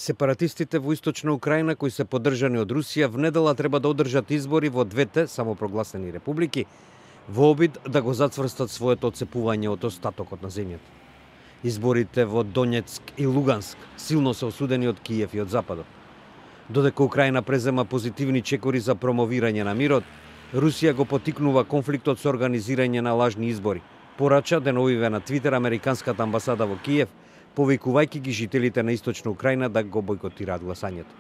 Сепаратистите во Источна Украина, кои се поддржани од Русија, внедела треба да одржат избори во двете самопрогласени републики, во обид да го зацврстат своето отцепување од остатокот на земјата. Изборите во Донецк и Луганск силно се осудени од Киев и од Западот. Додека Украина презема позитивни чекори за промовирање на мирот, Русија го потикнува конфликтот со организирање на лажни избори. Порача деновиве на Твитер американската амбасада во Киев, повикувајќи ги жителите на Источна Украина да го бойкотираат гласањето.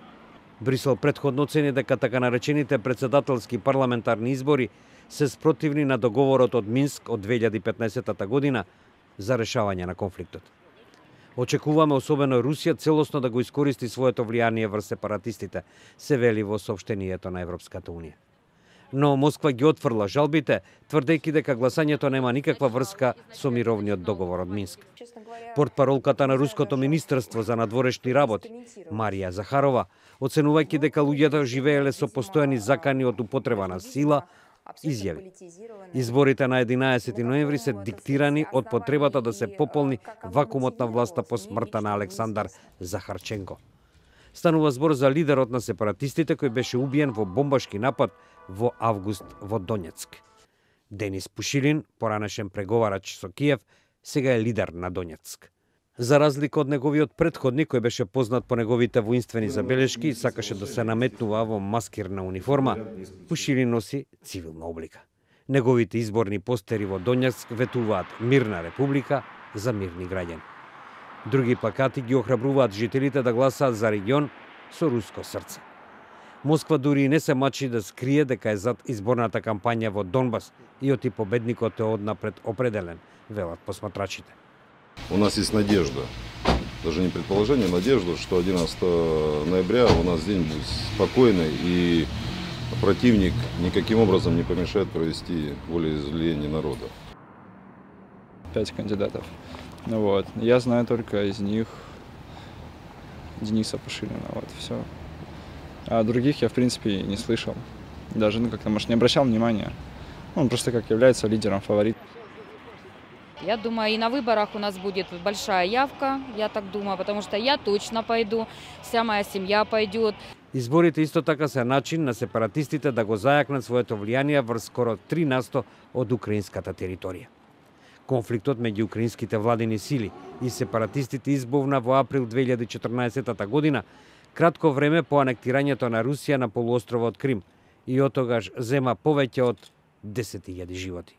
Брисел претходно оцени дека така наречените председателски парламентарни избори се спротивни на договорот од Минск од 2015 година за решавање на конфликтот. Очекуваме особено Русија целосно да го искористи своето влијание врз сепаратистите, се вели во соопштението на Европската унија. Но Москва ги отфрла жалбите, тврдејќи дека гласањето нема никаква врска со мировниот договор од Минск. Портпаролката на Руското министерство за надворешни работи, Марија Захарова, оценувајќи дека луѓето живееле со постојани закани од употреба на сила, изјави: изборите на 11 ноември се диктирани од потребата да се пополни вакуумот на власта по смртта на Александар Захарченко. Станува збор за лидерот на сепаратистите кој беше убиен во бомбашки напад во август во Донецк. Денис Пушилин, поранешен преговарач со Киев, сега е лидер на Донецк. За разлика од неговиот претходник, кој беше познат по неговите воинствени забелешки и сакаше да се наметнува во маскирна униформа, Пушилин носи цивилна облика. Неговите изборни постери во Донецк ветуваат мирна република за мирни граѓани. Други плакати ги охрабруваат жителите да гласаат за регион со руско срце. Москва дури не се мачи да скрие дека е зад изборната кампања во Донбас и оти победникот е однапред определен, велат посматрачите. У нас есть надежда, даже не предположение, надежда, что 11 ноября у нас день будет спокойный и противник никаким образом не помешает провести волеизъявление народа. 5 кандидатов. Вот. Я знаю только из них Дениса Пушилина, вот, все. А других я, в принципе, не слышал. Даже, как-то, может, не обращал внимания. Он просто как является лидером, фаворитом. Я думаю, и на выборах у нас будет большая явка, я так думаю, потому что я точно пойду, вся моя семья пойдет. Изборите исто така се начин на сепаратистите да го зајакнат своето влијание врз скоро 3% од украинската територија. Конфликтот меѓу украинските владини сили и сепаратистите избувна во април 2014 година, кратко време по анектирањето на Русија на полуостровот Крим, и од тогаш зема повеќе од 10.000 животи.